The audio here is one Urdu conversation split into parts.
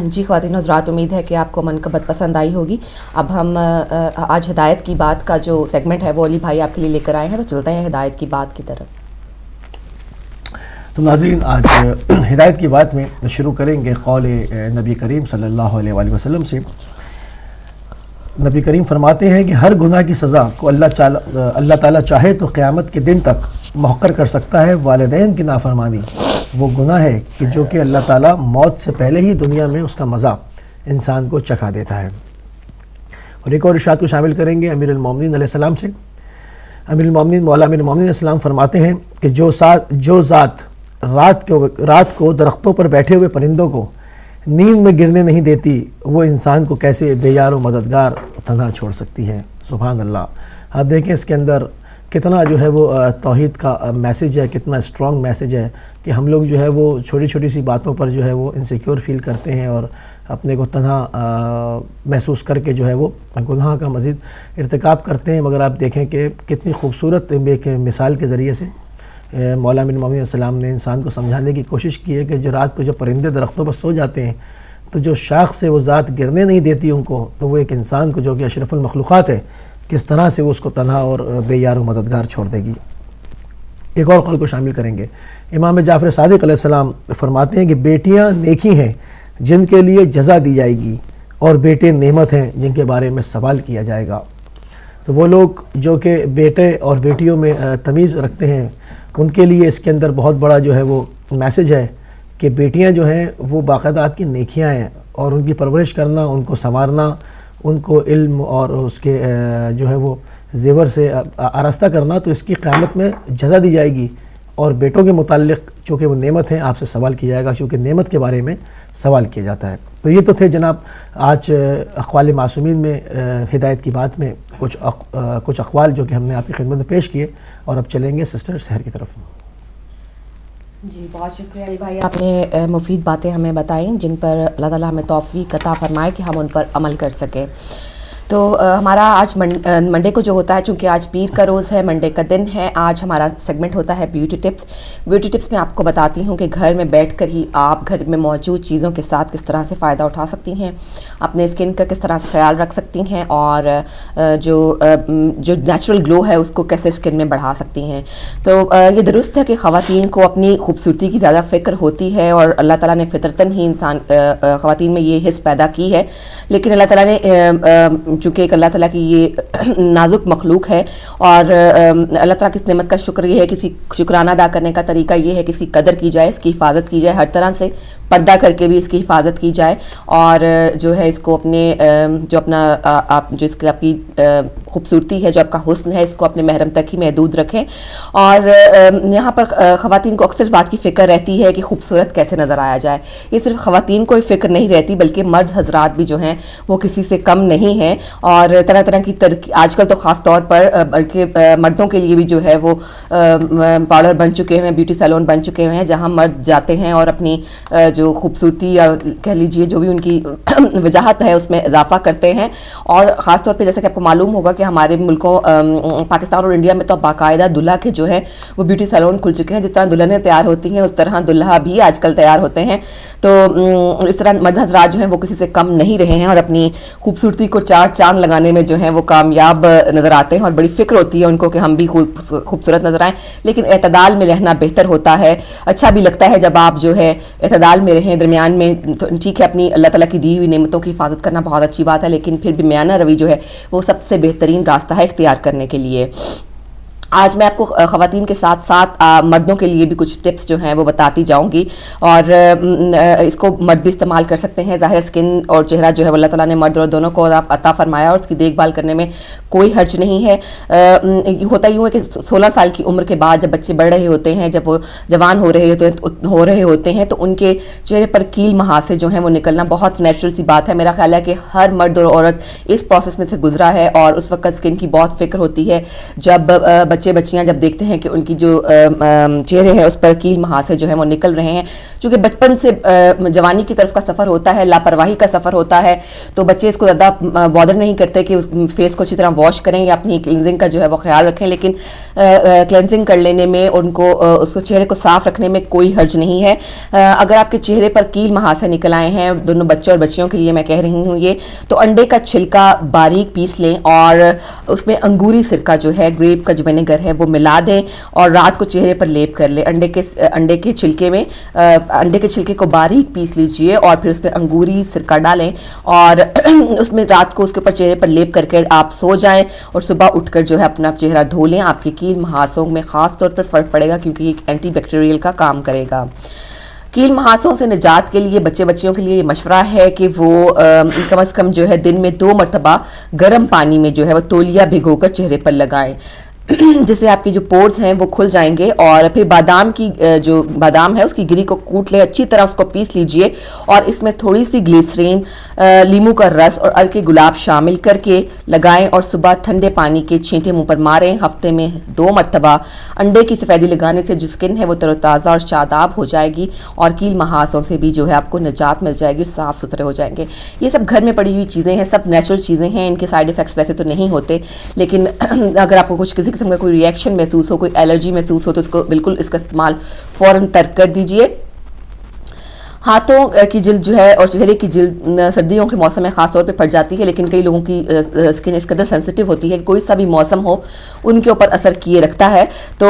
جی خواتین حضرات، امید ہے کہ آپ کو منقبت پسند آئی ہوگی. اب ہم آج ہدایت کی بات کا جو سیگمنٹ ہے وہ علی بھائی آپ کے لیے لے کر آئے ہیں، تو چلتے ہیں ہدایت کی بات کی طرف. تو ناظرین، آج ہدایت کی بات میں شروع کریں گے قول نبی کریم صلی اللہ علیہ وآلہ وسلم سے. نبی کریم فرماتے ہیں کہ ہر گناہ کی سزا کو اللہ تعالیٰ چاہے تو قیامت کے دن تک محقر کر سکتا ہے والدین کی نافرمانی. وہ گناہ ہے کہ جو کہ اللہ تعالیٰ موت سے پہلے ہی دنیا میں اس کا مزہ انسان کو چکھا دیتا ہے. اور ایک اور ارشاد کو شامل کریں گے امیر المومنین علیہ السلام سے. امیر المومنین مولا امیر المومنین علیہ السلام فرماتے ہیں کہ جو ذات رات کو درختوں پر بیٹھے ہوئے پرندوں کو نیند میں گرنے نہیں دیتی، وہ انسان کو کیسے بے یار و مددگار تنہا چھوڑ سکتی ہے. سبحان اللہ. آپ دیکھیں اس کے اندر کتنا جو ہے وہ توحید کا میسیج ہے، کتنا اسٹرانگ میسیج ہے کہ ہم لوگ جو ہے وہ چھوٹی چھوٹی سی باتوں پر جو ہے وہ انسیکیور فیل کرتے ہیں اور اپنے کو تنہا محسوس کر کے جو ہے وہ گناہ کا مزید ارتکاب کرتے ہیں. مگر آپ دیکھیں کہ کتنی خوبصورت ایک مثال کے ذریعے سے مولا امیر المومنین علیہ السلام نے انسان کو سمجھانے کی کوشش کی ہے کہ جو رات کو جب پرندے درختوں پر سو جاتے ہیں تو جو شاخ سے وہ ذات گرنے نہیں دیتی ان کو، تو وہ ایک انسان کو جو کہ اشرف المخلوقات ہے کس طرح سے وہ اس کو تنہا اور بے یار و مددگار چھوڑ دے گی. ایک اور قول کو شامل کریں گے. امام جعفر صادق علیہ السلام فرماتے ہیں کہ بیٹیاں نیکی ہیں جن کے لیے جزا دی جائے گی، اور بیٹے نعمت ہیں جن کے بارے میں سوال کیا جائے گا. تو وہ لوگ جو کہ بیٹے اور بیٹیوں میں تمیز رکھتے ہیں ان کے لیے اس کے اندر بہت بڑا جو ہے وہ میسیج ہے کہ بیٹیاں جو ہیں وہ باقاعدہ آپ کی نیکیاں ہیں، اور ان کی پرورش کرنا، ان کو سنوارنا، ان کو علم اور اس کے جو ہے وہ زیور سے آراستہ کرنا، تو اس کی قیامت میں جزا دی جائے گی. اور بیٹوں کے متعلق چونکہ وہ نعمت ہیں آپ سے سوال کیا جائے گا، کیونکہ نعمت کے بارے میں سوال کیا جاتا ہے. تو یہ تو تھے جناب آج اقوال معصومین میں ہدایت کی بات میں کچھ اقوال جو کہ ہم نے آپ کی خدمت میں پیش کیے. اور اب چلیں گے سسٹر سحر کی طرف. جی بہت شکریہ علی بھائی، آپ نے مفید باتیں ہمیں بتائیں جن پر اللہ تعالیٰ ہمیں توفیق عطا فرمائے کہ ہم ان پر عمل کر سکیں. تو ہمارا آج منڈے کو جو ہوتا ہے، چونکہ آج پیر کا روز ہے، منڈے کا دن ہے، آج ہمارا سیگمنٹ ہوتا ہے بیوٹی ٹپس. بیوٹی ٹپس میں آپ کو بتاتی ہوں کہ گھر میں بیٹھ کر ہی آپ گھر میں موجود چیزوں کے ساتھ کس طرح سے فائدہ اٹھا سکتی ہیں، اپنے اسکن کا کس طرح سے خیال رکھ سکتی ہیں، اور جو نیچرل گلو ہے اس کو کیسے اسکن میں بڑھا سکتی ہیں. تو یہ درست ہے کہ خواتین کو اپنی خوبصورتی کی زیادہ فکر ہوتی ہے، اور اللہ تعالیٰ نے فطرتاً ہی خواتین میں یہ حس پیدا کی ہے. لیکن اللہ تعالیٰ نے چونکہ ایک اللہ تعالیٰ کی یہ نازک مخلوق ہے، اور اللہ تعالیٰ کی اس نعمت کا شکر یہ ہے، کسی شکرانہ ادا کرنے کا طریقہ یہ ہے کہ اس کی قدر کی جائے، اس کی حفاظت کی جائے، ہر طرح سے پردہ کر کے بھی اس کی حفاظت کی جائے، اور جو ہے اس کو اپنے جو اپنا جو اس کی آپ کی خوبصورتی ہے، جو آپ کا حسن ہے، اس کو اپنے محرم تک ہی محدود رکھیں. اور یہاں پر خواتین کو اکثر بات کی فکر رہتی ہے کہ خوبصورت کیسے نظر آیا جائے. یہ صرف خواتین کو ہی فکر نہیں رہتی بلکہ مرد حضرات بھی جو ہیں وہ کسی سے کم نہیں ہیں، اور طرح طرح کی آج کل تو خاص طور پر بلکہ مردوں کے لیے بھی جو ہے وہ پارلر بن چکے ہیں، بیوٹی سیلون بن چکے ہیں، جہاں مرد جاتے ہیں اور اپنی جو خوبصورتی یا کہہ لیجئے جو بھی ان کی وجاہت ہے اس میں اضافہ کرتے ہیں. اور خاص طور پہ جیسا کہ آپ کو معلوم ہوگا کہ ہمارے ملکوں پاکستان اور انڈیا میں تو باقاعدہ دلہا کے جو ہے وہ بیوٹی سیلون کھل چکے ہیں. جس طرح دلہنیں تیار ہوتی ہیں اس طرح دلہا بھی آج کل تیار ہوتے ہیں. تو اس طرح مرد حضرات جو ہیں وہ کسی سے کم نہیں رہے ہیں، اور اپنی خوبصورتی کو چار چاند لگانے میں جو ہے وہ کامیاب نظر آتے ہیں، اور بڑی فکر ہوتی ہے ان کو کہ ہم بھی خوبصورت نظر آئیں. لیکن اعتدال میں رہنا بہتر ہوتا ہے. اچھا بھی لگتا ہے جب آپ جو ہے اعتدال میں رہیں، درمیان میں. ٹھیک ہے اپنی اللہ تعالیٰ کی دی ہوئی نعمتوں کی حفاظت کرنا بہت اچھی بات ہے، لیکن پھر بھی میانہ روی جو ہے وہ سب سے بہترین راستہ ہے اختیار کرنے کے لیے. آج میں آپ کو خواتین کے ساتھ ساتھ مردوں کے لیے بھی کچھ ٹپس جو ہیں وہ بتاتی جاؤں گی، اور اس کو مرد بھی استعمال کر سکتے ہیں. ظاہر اسکن اور چہرہ جو ہے اللہ تعالیٰ نے مرد اور دونوں کو عطا فرمایا، اور اس کی دیکھ بھال کرنے میں کوئی حرج نہیں ہے. ہوتا یوں ہے کہ 16 سال کی عمر کے بعد جب بچے بڑھ رہے ہوتے ہیں، جب وہ جوان ہو رہے ہوتے ہیں، تو ان کے چہرے پر کیل محاسے جو ہیں وہ نکلنا بہت نیچرل سی بات ہے. میرا خیال ہے کہ ہر مرد اور عورت اس پروسیس میں سے گزرا ہے، اور اس وقت اسکن کی بہت فکر ہوتی ہے. جب بچے بچیاں جب دیکھتے ہیں کہ ان کی جو چہرے ہیں اس پر کیل مہاسے جو ہیں وہ نکل رہے ہیں، چونکہ بچپن سے جوانی کی طرف کا سفر ہوتا ہے، لاپرواہی کا سفر ہوتا ہے، تو بچے اس کو زیادہ بادر نہیں کرتے کہ اس فیس کو اچھی طرح واش کریں یا اپنی کلینزنگ کا جو ہے وہ خیال رکھیں، لیکن کلینزنگ کر لینے میں ان کو اس کو چہرے کو صاف رکھنے میں کوئی حرج نہیں ہے۔ اگر آپ کے چہرے پر کیل مہاسے نکل آئے ہیں، دونوں بچوں اور بچیوں کے لیے میں کہہ رہی ہوں یہ، تو انڈے کا چھلکا باریک پیس لیں اور اس میں انگوری سرکہ جو ہے، گریپ کا جو ونیگر ہے وہ ملا دیں اور رات کو چہرے پر لیپ کر لیں۔ انڈے کے چھلکے کو باریک پیس لیجئے اور پھر اس پہ انگوری سرکہ ڈالیں اور اس میں رات کو اس کے اوپر چہرے پر لیپ کر کے آپ سو جائیں اور صبح اٹھ کر جو ہے اپنا چہرہ دھو لیں۔ آپ کے کیل مہاسوں میں خاص طور پر فرق پڑے گا کیونکہ یہ اینٹی بیکٹیریل کا کام کرے گا۔ کیل مہاسوں سے نجات کے لیے بچے بچیوں کے لیے یہ مشورہ ہے کہ وہ کم از کم جو ہے دن میں 2 مرتبہ گرم پانی میں جو ہے وہ تولیہ بھگو کر چہرے پر لگائیں، جس سے آپ کی جو پورز ہیں وہ کھل جائیں گے۔ اور پھر بادام ہے اس کی گری کو کوٹ لیں، اچھی طرح اس کو پیس لیجئے اور اس میں تھوڑی سی گلیسرین، لیمو کا رس اور عرق گلاب شامل کر کے لگائیں اور صبح ٹھنڈے پانی کے چھینٹے منہ پر ماریں۔ ہفتے میں 2 مرتبہ انڈے کی سفیدی لگانے سے جو سکن ہے وہ تر و تازہ اور شاداب ہو جائے گی اور کیل مہاسوں سے بھی جو ہے آپ کو نجات مل جائے گی، صاف ستھرے ہو جائیں گے۔ یہ سب گھر میں پڑی ہوئی چیزیں ہیں، سب نیچرل چیزیں ہیں، ان کے سائیڈ ایفیکٹس ویسے تو نہیں ہوتے، لیکن اگر آپ کو کسی قسم کا کوئی ریئیکشن محسوس ہو، کوئی الرجی محسوس ہو تو اس کو بالکل اس کا استعمال فوراً ترک کر دیجئے۔ ہاتھوں کی جلد جو ہے اور چہرے کی جلد سردیوں کے موسم میں خاص طور پہ پھٹ جاتی ہے، لیکن کئی لوگوں کی اسکن اس قدر سینسٹیو ہوتی ہے کہ کوئی سا بھی موسم ہو ان کے اوپر اثر کیے رکھتا ہے۔ تو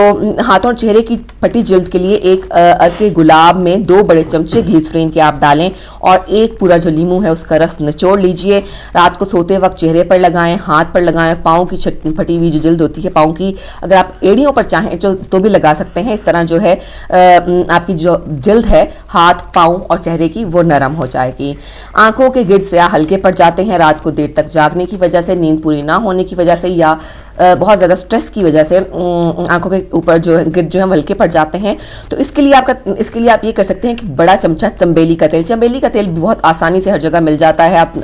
ہاتھوں اور چہرے کی پھٹی جلد کے لیے ایک عرق گلاب میں 2 بڑے چمچے گلیسرین کے آپ ڈالیں اور ایک پورا جو لیمو ہے اس کا رس نچوڑ لیجئے۔ رات کو سوتے وقت چہرے پر لگائیں، ہاتھ پر لگائیں، پاؤں کی پھٹی ہوئی جو جلد ہوتی ہے پاؤں کی، اگر آپ ایڑیوں پر چاہیں تو بھی لگا سکتے ہیں۔ اس طرح جو ہے آپ کی جو جلد ہے ہاتھ، پاؤں اور چہرے کی وہ نرم ہو جائے گی۔ آنکھوں کے گرد سیاہ ہلکے پڑ جاتے ہیں رات کو دیر تک جاگنے کی وجہ سے، نیند پوری نہ ہونے کی وجہ سے یا بہت زیادہ سٹریس کی وجہ سے آنکھوں کے اوپر جو گرد جو ہے ہلکے پڑ جاتے ہیں، تو اس کے لیے آپ یہ کر سکتے ہیں کہ بڑا چمچہ چنبیلی کا تیل بھی بہت آسانی سے ہر جگہ مل جاتا ہے۔ آپ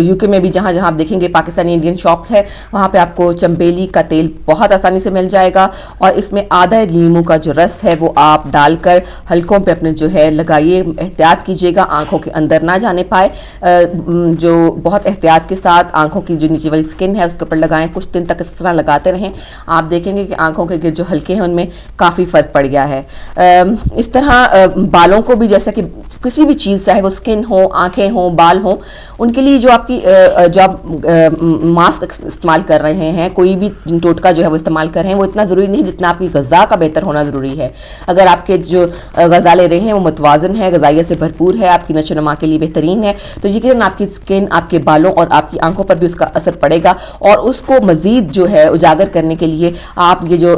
یو کے میں بھی جہاں آپ دیکھیں گے پاکستانی انڈین شاپس ہے وہاں پہ آپ کو چنبیلی کا تیل بہت آسانی سے مل جائے گا اور اس میں آدھا لیمو کا جو رس ہے وہ آپ ڈال کر ہلکوں پہ اپنے جو ہے لگائیے۔ احتیاط کیجیے گا آنکھوں کے اندر نہ جانے پائے، جو بہت احتیاط کے ساتھ آنکھوں کی جو نیچے والی سکن ہے اس کے اوپر لگائیں، کچھ دن تک اس طرح لگاتے رہیں، آپ دیکھیں گے کہ آنکھوں کے گرد جو ہلکے ہیں ان میں کافی فرق پڑ گیا ہے۔ اس طرح بالوں کو بھی جیسا کہ کسی بھی چیز چاہے وہ سکن ہو، آنکھیں ہوں، بال ہوں، ان کے لیے جو آپ ماسک استعمال کر رہے ہیں، کوئی بھی ٹوٹکا جو ہے وہ استعمال کر رہے ہیں، وہ اتنا ضروری نہیں جتنا آپ کی غذا کا بہتر ہونا ضروری ہے۔ اگر آپ کے جو غذا لے رہے ہیں وہ متوازن ہے، غذائیت سے بھرپور ہے، آپ کی نشو و نما کے لیے بہترین ہے، تو یقیناً آپ کی سکن، آپ کے بالوں اور آپ کی آنکھوں پر بھی اس کا اثر پڑے گا اور اس کو مزید جو ہے اجاگر کرنے کے لیے آپ یہ جو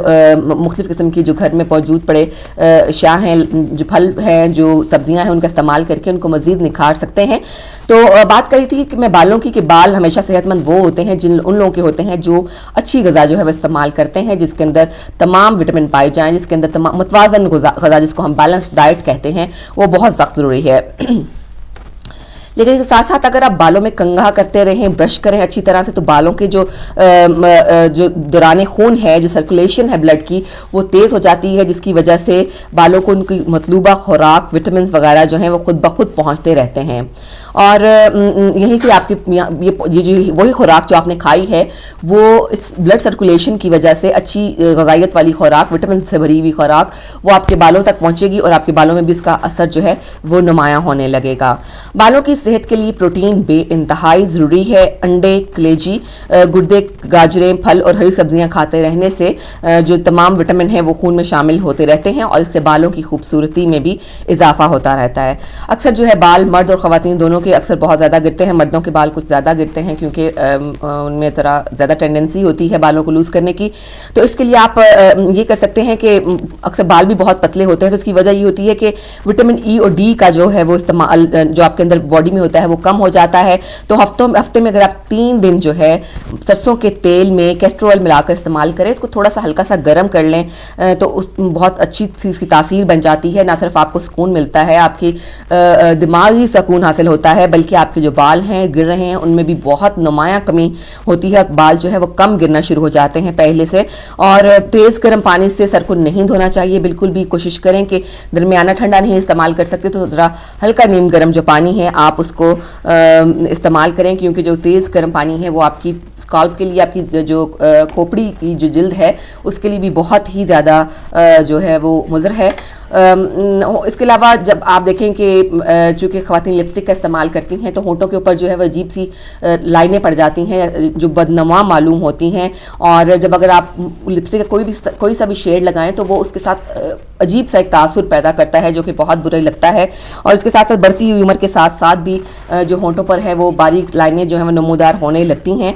مختلف قسم کی جو گھر میں موجود پڑے اشیاء ہیں، جو پھل ہیں، جو سبزیاں ہیں، ان کا استعمال کر کے ان کو مزید نکھار سکتے ہیں۔ تو بات کری تھی کہ میں بالوں کی، کہ بال ہمیشہ صحت مند وہ ہوتے ہیں ان لوگوں کے ہوتے ہیں جو اچھی غذا جو ہے وہ استعمال کرتے ہیں، جس کے اندر تمام وٹامن پائے جائیں، جس کے اندر تمام متوازن غذا جس کو ہم بیلنس ڈائٹ کہتے ہیں، وہ بہت سخت ضروری ہے۔ لیکن اس کے ساتھ ساتھ اگر آپ بالوں میں کنگھا کرتے رہیں، برش کریں اچھی طرح سے، تو بالوں کے جو دوران خون ہے، جو سرکولیشن ہے بلڈ کی، وہ تیز ہو جاتی ہے، جس کی وجہ سے بالوں کو ان کی مطلوبہ خوراک، وٹامنز وغیرہ جو ہیں وہ خود بخود پہنچتے رہتے ہیں اور یہیں سے آپ کی یہ وہی خوراک جو آپ نے کھائی ہے وہ اس بلڈ سرکولیشن کی وجہ سے اچھی غذائیت والی خوراک، وٹامن سے بھری ہوئی خوراک، وہ آپ کے بالوں تک پہنچے گی اور آپ کے بالوں میں بھی اس کا اثر جو ہے وہ نمایاں ہونے لگے گا۔ بالوں کی صحت کے لیے پروٹین بے انتہائی ضروری ہے۔ انڈے، کلیجی، گردے، گاجریں، پھل اور ہری سبزیاں کھاتے رہنے سے جو تمام وٹامن ہیں وہ خون میں شامل ہوتے رہتے ہیں اور اس سے بالوں کی خوبصورتی میں بھی اضافہ ہوتا رہتا ہے۔ اکثر جو ہے بال مرد اور خواتین دونوں کے اکثر بہت زیادہ گرتے ہیں، مردوں کے بال کچھ زیادہ گرتے ہیں کیونکہ ان میں ذرا زیادہ ٹینڈنسی ہوتی ہے بالوں کو لوز کرنے کی، تو اس کے لیے آپ یہ کر سکتے ہیں کہ اکثر بال بھی بہت پتلے ہوتے ہیں، تو اس کی وجہ یہ ہوتی ہے کہ وٹامن ای اور ڈی کا جو ہے وہ استعمال جو آپ کے اندر باڈی زخمی ہوتا ہے وہ کم ہو جاتا ہے. تو ہفتے میں اگر آپ 3 دن جو ہے سرسوں کے تیل میں کیسٹر آئل ملا کر استعمال کریں, اس کو تھوڑا سا ہلکا سا گرم کر لیں, تو اس بہت اچھی اس کی تاثیر بن جاتی ہے. نہ صرف آپ کو سکون ملتا ہے, آپ کی دماغی سکون حاصل ہوتا ہے, بلکہ آپ کے جو بال ہیں گر رہے ہیں ان میں بھی بہت نمایاں کمی ہوتی ہے, بال جو ہے وہ کم گرنا شروع ہو جاتے ہیں پہلے سے. اور تیز گرم پانی سے سر کو نہیں دھونا چاہیے بالکل بھی, کوشش کریں کہ درمیانہ ٹھنڈا نہیں استعمال کر سکتے تو ذرا ہلکا نیم گرم جو پانی ہے آپ اس کو استعمال کریں, کیونکہ جو تیز گرم پانی ہے وہ آپ کی اسکالپ کے لیے, آپ کی جو کھوپڑی کی جو جلد ہے اس کے لیے بھی بہت ہی زیادہ جو ہے وہ مضر ہے. اس کے علاوہ جب آپ دیکھیں کہ چونکہ خواتین لپسٹک کا استعمال کرتی ہیں تو ہونٹوں کے اوپر جو ہے وہ عجیب سی لائنیں پڑ جاتی ہیں جو بدنما معلوم ہوتی ہیں, اور جب اگر آپ لپسٹک کا کوئی سا بھی شیڈ لگائیں تو وہ اس کے ساتھ عجیب سا ایک تاثر پیدا کرتا ہے جو کہ بہت برا لگتا ہے. اور اس کے ساتھ ساتھ بڑھتی ہوئی عمر کے ساتھ ساتھ بھی جو ہونٹوں پر ہے وہ باریک لائنیں جو ہیں وہ نمودار ہونے لگتی ہیں.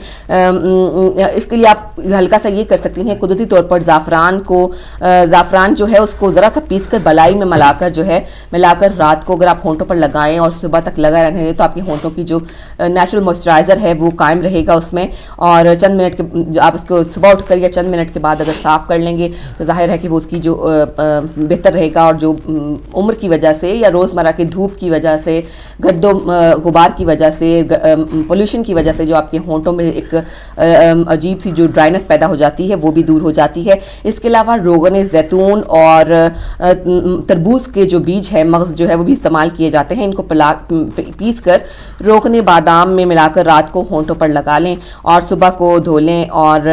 اس کے لیے آپ ہلکا سا یہ کر سکتی ہیں, قدرتی طور پر زعفران جو ہے اس کو ذرا سا پیس کر بلائی میں ملا کر رات کو اگر آپ ہونٹوں پر لگائیں اور صبح تک لگا رہنے دیں تو آپ کے ہونٹوں کی جو نیچرل موئسچرائزر ہے وہ قائم رہے گا اس میں. اور چند منٹ کے آپ اس کو صبح اٹھ کر یا چند منٹ کے بعد اگر صاف کر لیں گے تو ظاہر ہے کہ وہ اس کی جو بہتر رہے گا. اور جو عمر کی وجہ سے یا روزمرہ کی دھوپ کی وجہ سے, گرد و غبار کی وجہ سے, پولوشن کی وجہ سے جو آپ کے ہونٹوں میں ایک عجیب سی جو ڈرائنس پیدا ہو جاتی ہے وہ بھی دور ہو جاتی ہے. اس کے علاوہ روغن زیتون اور تربوز کے جو بیج ہے, مغز جو ہے وہ بھی استعمال کیے جاتے ہیں. ان کو پیس کر روغن بادام میں ملا کر رات کو ہونٹوں پر لگا لیں اور صبح کو دھو لیں, اور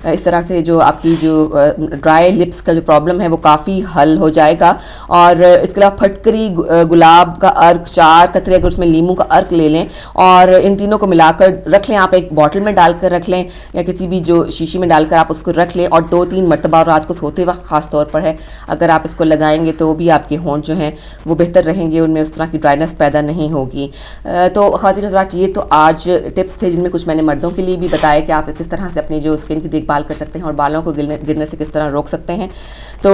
اس طرح سے جو آپ کی جو ڈرائی لپس کا جو پرابلم ہے وہ کافی حل ہو جائے گا. اور اس کے علاوہ پھٹکری, گلاب کا عرق 4 قطرے اگر اس میں لیموں کا عرق لے لیں اور ان تینوں کو ملا کر رکھ لیں. آپ ایک بوٹل میں ڈال کر رکھ لیں یا کسی بھی جو شیشی میں ڈال کر آپ اس کو رکھ لیں, اور 2-3 مرتبہ رات کو سوتے وقت خاص طور پر ہے اگر آپ اس کو لگائیں گے تو بھی آپ کے ہونٹ جو ہیں وہ بہتر رہیں گے, ان میں اس طرح کی ڈرائنس پیدا نہیں ہوگی. تو خواتین حضرات یہ تو آج ٹپس تھے جن میں کچھ میں نے مردوں کے لیے بھی بتایا کہ آپ کس طرح سے اپنی جو اسکن کی دیکھ بھال کر سکتے ہیں اور بالوں کو گرنے سے کس طرح روک سکتے ہیں. تو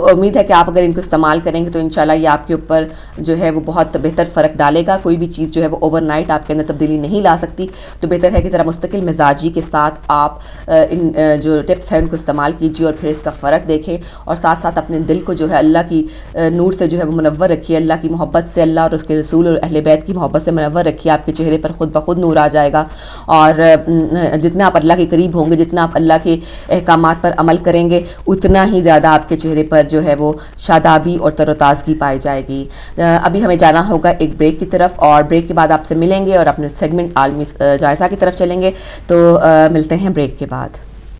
امید ہے کہ آپ اگر ان کو استعمال کریں گے تو انشاءاللہ یہ آپ کے اوپر جو ہے وہ بہت بہتر فرق ڈالے گا. کوئی بھی چیز جو ہے وہ اوور نائٹ آپ کے اندر تبدیلی نہیں لا سکتی, تو بہتر ہے کہ ذرا مستقل مزاجی کے ساتھ آپ ان جو ٹپس ہیں ان کو استعمال کیجیے اور پھر اس کا فرق دیکھیں, اور ساتھ ساتھ اپنے دل کو جو ہے اللہ کی نور سے جو ہے وہ منور رکھیے, اللہ کی محبت سے, اللہ اور اس کے رسول اور اہل بیت کی محبت سے منور رکھیے. آپ کے چہرے پر خود بخود نور آ جائے گا, اور جتنا آپ اللہ کے قریب ہوں گے, جتنا آپ اللہ کے احکامات پر عمل کریں گے, اتنا ہی زیادہ آپ کے چہرے پر جو ہے وہ شادابی اور تر و تازگی پائی جائے گی. ابھی ہمیں جانا ہوگا ایک بریک کی طرف, اور بریک کے بعد آپ سے ملیں گے اور اپنے سیگمنٹ عالمی جائزہ کی طرف چلیں گے. تو ملتے ہیں بریک کے بعد.